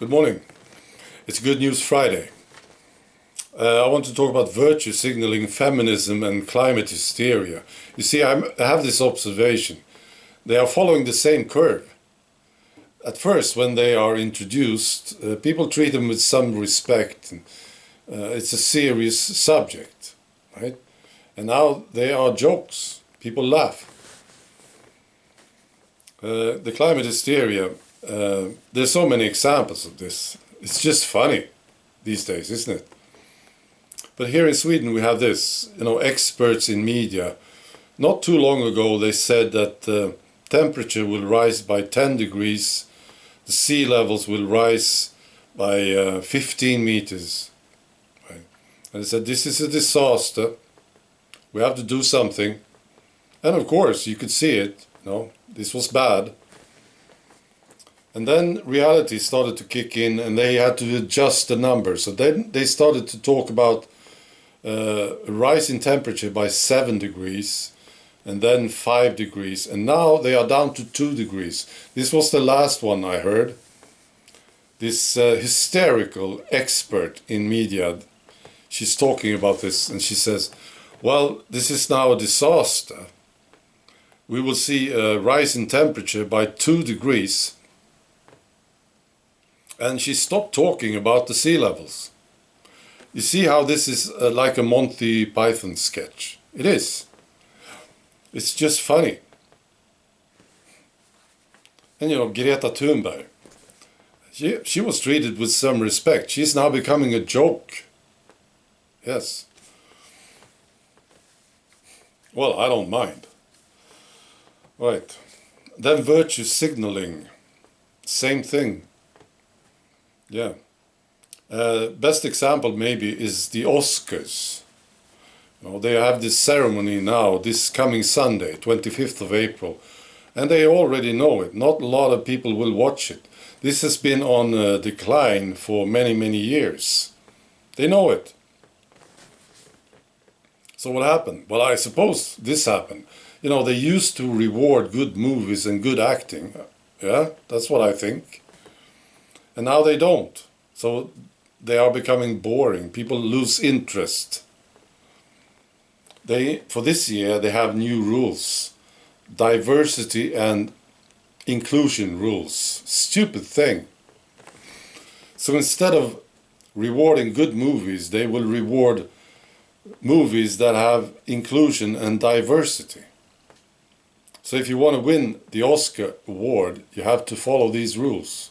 Good morning. It's Good News Friday. I want to talk about virtue signaling, feminism and climate hysteria. You see, I have this observation. They are following the same curve. At first, when they are introduced, people treat them with some respect. It's a serious subject, right? And now they are jokes. People laugh. The climate hysteria, there's so many examples of this. It's just funny these days, isn't it? But here in Sweden we have this, experts in media. Not too long ago they said that the temperature will rise by 10 degrees, the sea levels will rise by 15 meters. Right? And they said this is a disaster, we have to do something. And of course you could see it, this was bad. And then reality started to kick in and they had to adjust the numbers. So then they started to talk about a rise in temperature by 7 degrees and then 5 degrees. And now they are down to 2 degrees. This was the last one I heard. This hysterical expert in media, she's talking about this and she says, well, this is now a disaster. We will see a rise in temperature by 2 degrees. And she stopped talking about the sea levels. You see how this is like a Monty Python sketch? It is. It's just funny. And Greta Thunberg, she was treated with some respect. She's now becoming a joke. Yes. Well, I don't mind. Right. Then virtue signaling. Same thing. Yeah. Best example maybe is the Oscars. They have this ceremony now, this coming Sunday, 25th of April. And they already know it. Not a lot of people will watch it. This has been on a decline for many, many years. They know it. So what happened? Well, I suppose this happened. They used to reward good movies and good acting. Yeah, that's what I think. And now they don't. So they are becoming boring. People lose interest. For this year, they have new rules. Diversity and inclusion rules. Stupid thing. So instead of rewarding good movies, they will reward movies that have inclusion and diversity. So if you want to win the Oscar award, you have to follow these rules.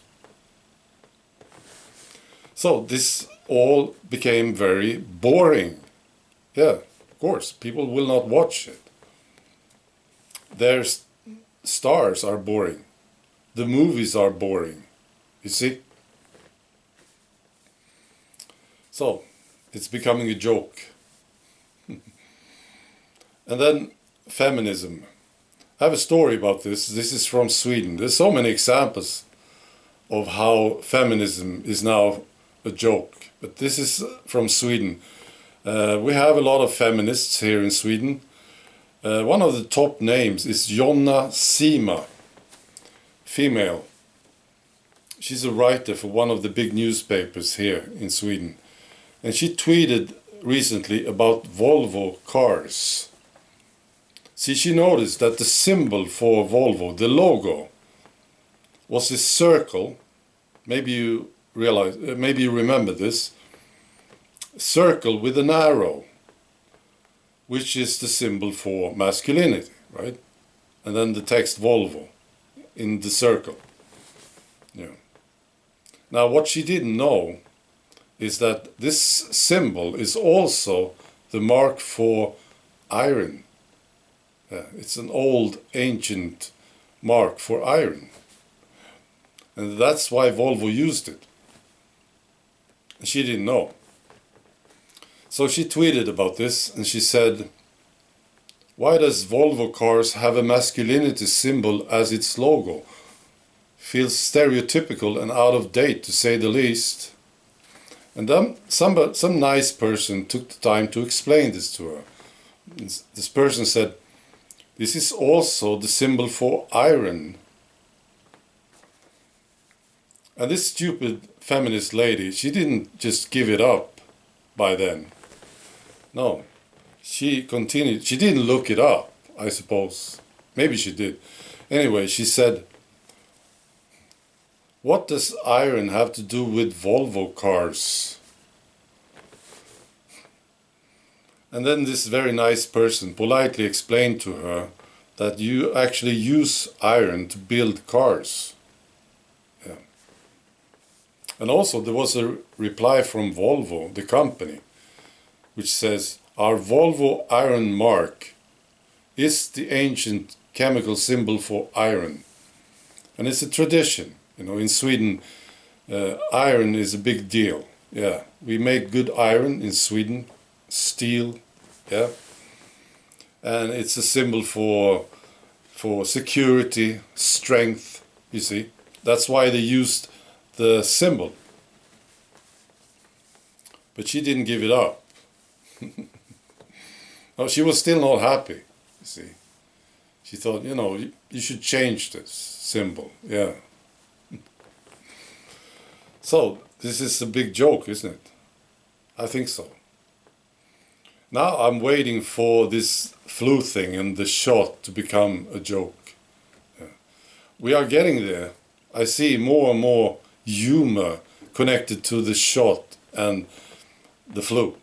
So this all became very boring. Yeah, of course, people will not watch it. Their stars are boring. The movies are boring. You see? So, it's becoming a joke. And then feminism. I have a story about this. This is from Sweden. There's so many examples of how feminism is now a joke. But this is from Sweden. We have a lot of feminists here in Sweden. One of the top names is Jonna Sima, female. She's a writer for one of the big newspapers here in Sweden. And she tweeted recently about Volvo cars. See, she noticed that the symbol for Volvo, the logo, was this circle. Maybe you remember this. Circle with an arrow, which is the symbol for masculinity, right? And then the text Volvo in the circle. Yeah. Now, what she didn't know is that this symbol is also the mark for iron. It's an old, ancient mark for iron. And that's why Volvo used it. And she didn't know. So she tweeted about this and she said, why does Volvo cars have a masculinity symbol as its logo? Feels stereotypical and out of date, to say the least. And then some nice person took the time to explain this to her. This person said, this is also the symbol for iron. And this stupid feminist lady, she didn't just give it up by then. No, she continued. She didn't look it up, I suppose. Maybe she did. Anyway, she said, "What does iron have to do with Volvo cars?" And then this very nice person politely explained to her that you actually use iron to build cars. Yeah. And also there was a reply from Volvo, the company, which says, "Our Volvo iron mark is the ancient chemical symbol for iron. And it's a tradition. You know, in Sweden, iron is a big deal. Yeah, we make good iron in Sweden, steel, yeah. And it's a symbol for security, strength, you see. That's why they used the symbol. But she didn't give it up. No, she was still not happy, you see. She thought, you know, you should change this symbol, yeah. So, this is a big joke, isn't it? I think so. Now I'm waiting for this flu thing and the shot to become a joke. Yeah. We are getting there. I see more and more humor connected to the shot and the flu.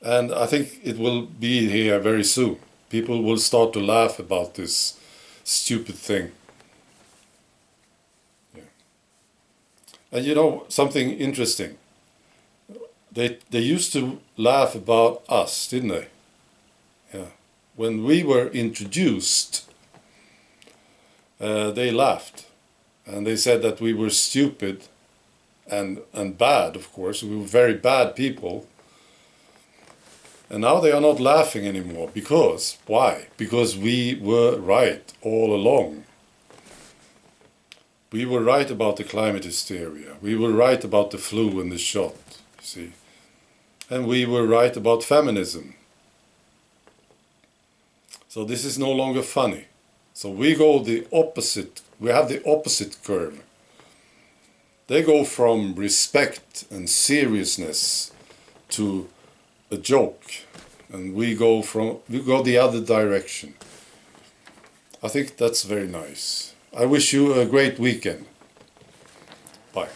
And I think it will be here very soon. People will start to laugh about this stupid thing. Yeah. And you know, something interesting. They used to laugh about us, didn't they? Yeah. When we were introduced, they laughed. And they said that we were stupid and bad, of course. We were very bad people. And now they are not laughing anymore. Because, why? Because we were right all along. We were right about the climate hysteria. We were right about the flu and the shot, you see. And we were right about feminism. So this is no longer funny. So we go the opposite, we have the opposite curve. They go from respect and seriousness to a joke, and we go the other direction. I think that's very nice. I wish you a great weekend. Bye.